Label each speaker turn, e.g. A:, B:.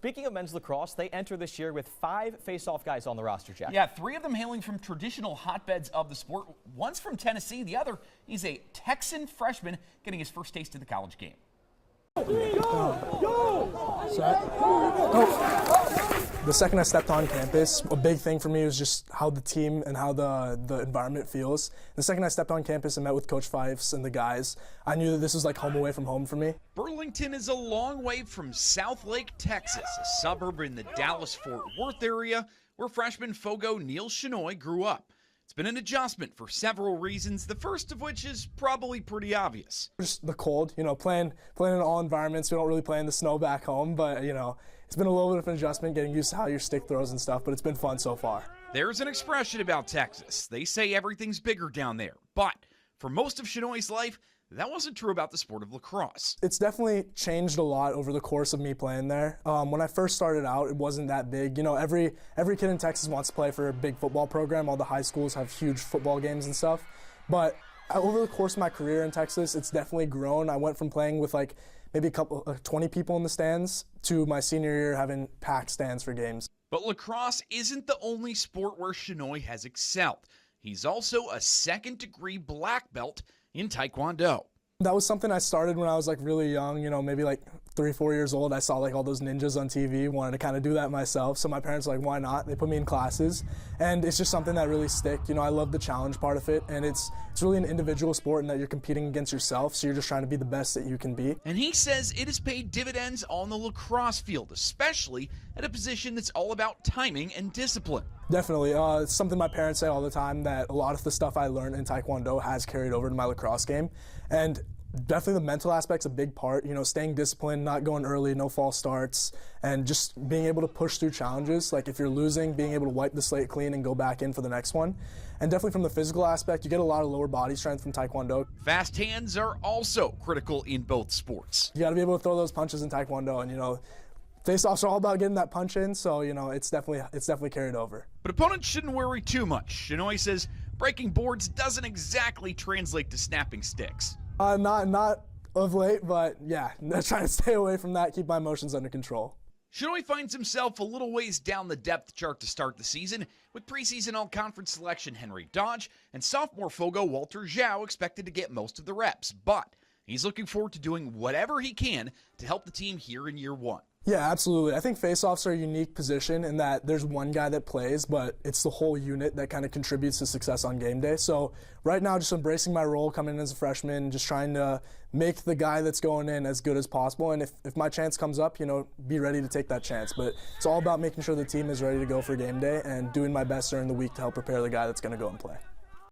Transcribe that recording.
A: speaking of men's lacrosse, they enter this year with 5 face-off guys on the roster, Jack.
B: Yeah, 3 of them hailing from traditional hotbeds of the sport. One's from Tennessee. The other, he's a Texan freshman getting his first taste of the college game.
C: The second I stepped on campus, a big thing for me was just how the team and how the environment feels. The second I stepped on campus and met with Coach Fifes and the guys, I knew that this was like home away from home for me.
D: Burlington is a long way from Southlake, Texas, a suburb in the Dallas-Fort Worth area where freshman Fogo Neel Shenoy grew up. It's been an adjustment for several reasons, the first of which is probably pretty obvious.
C: Just the cold, playing in all environments. We don't really play in the snow back home, but, it's been a little bit of an adjustment getting used to how your stick throws and stuff, but it's been fun so far.
D: There's an expression about Texas. They say everything's bigger down there, but for most of Shenoy's life, that wasn't true about the sport of lacrosse.
C: It's definitely changed a lot over the course of me playing there. When I first started out, it wasn't that big. Every kid in Texas wants to play for a big football program. All the high schools have huge football games and stuff. But over the course of my career in Texas, it's definitely grown. I went from playing with maybe 20 people in the stands to my senior year having packed stands for games.
D: But lacrosse isn't the only sport where Shenoy has excelled. He's also a second-degree black belt in Taekwondo.
C: That was something I started when I was really young, maybe 3 or 4 years old. I saw all those ninjas on TV, wanted to kind of do that myself. So my parents were like, why not? They put me in classes, and it's just something that really stick. I love the challenge part of it, and it's really an individual sport in that you're competing against yourself, so you're just trying to be the best that you can be.
D: And he says it has paid dividends on the lacrosse field, especially at a position that's all about timing and discipline.
C: Definitely. It's something my parents say all the time, that a lot of the stuff I learned in Taekwondo has carried over to my lacrosse game. And definitely the mental aspect's a big part, staying disciplined, not going early, no false starts, and just being able to push through challenges. If you're losing, being able to wipe the slate clean and go back in for the next one. And definitely from the physical aspect, you get a lot of lower body strength from Taekwondo.
D: Fast hands are also critical in both sports.
C: You got to be able to throw those punches in Taekwondo, and face-offs are all about getting that punch in, so it's definitely carried over.
D: But opponents shouldn't worry too much. Shenoy says breaking boards doesn't exactly translate to snapping sticks.
C: Not of late, but yeah, trying to stay away from that, keep my emotions under control.
D: Shenoy finds himself a little ways down the depth chart to start the season, with preseason all-conference selection Henry Dodge and sophomore Fogo Walter Zhao expected to get most of the reps. But he's looking forward to doing whatever he can to help the team here in year 1.
C: Yeah, absolutely. I think face-offs are a unique position in that there's one guy that plays, but it's the whole unit that kind of contributes to success on game day. So right now, just embracing my role, coming in as a freshman, just trying to make the guy that's going in as good as possible. And if my chance comes up, be ready to take that chance. But it's all about making sure the team is ready to go for game day and doing my best during the week to help prepare the guy that's going to go and play.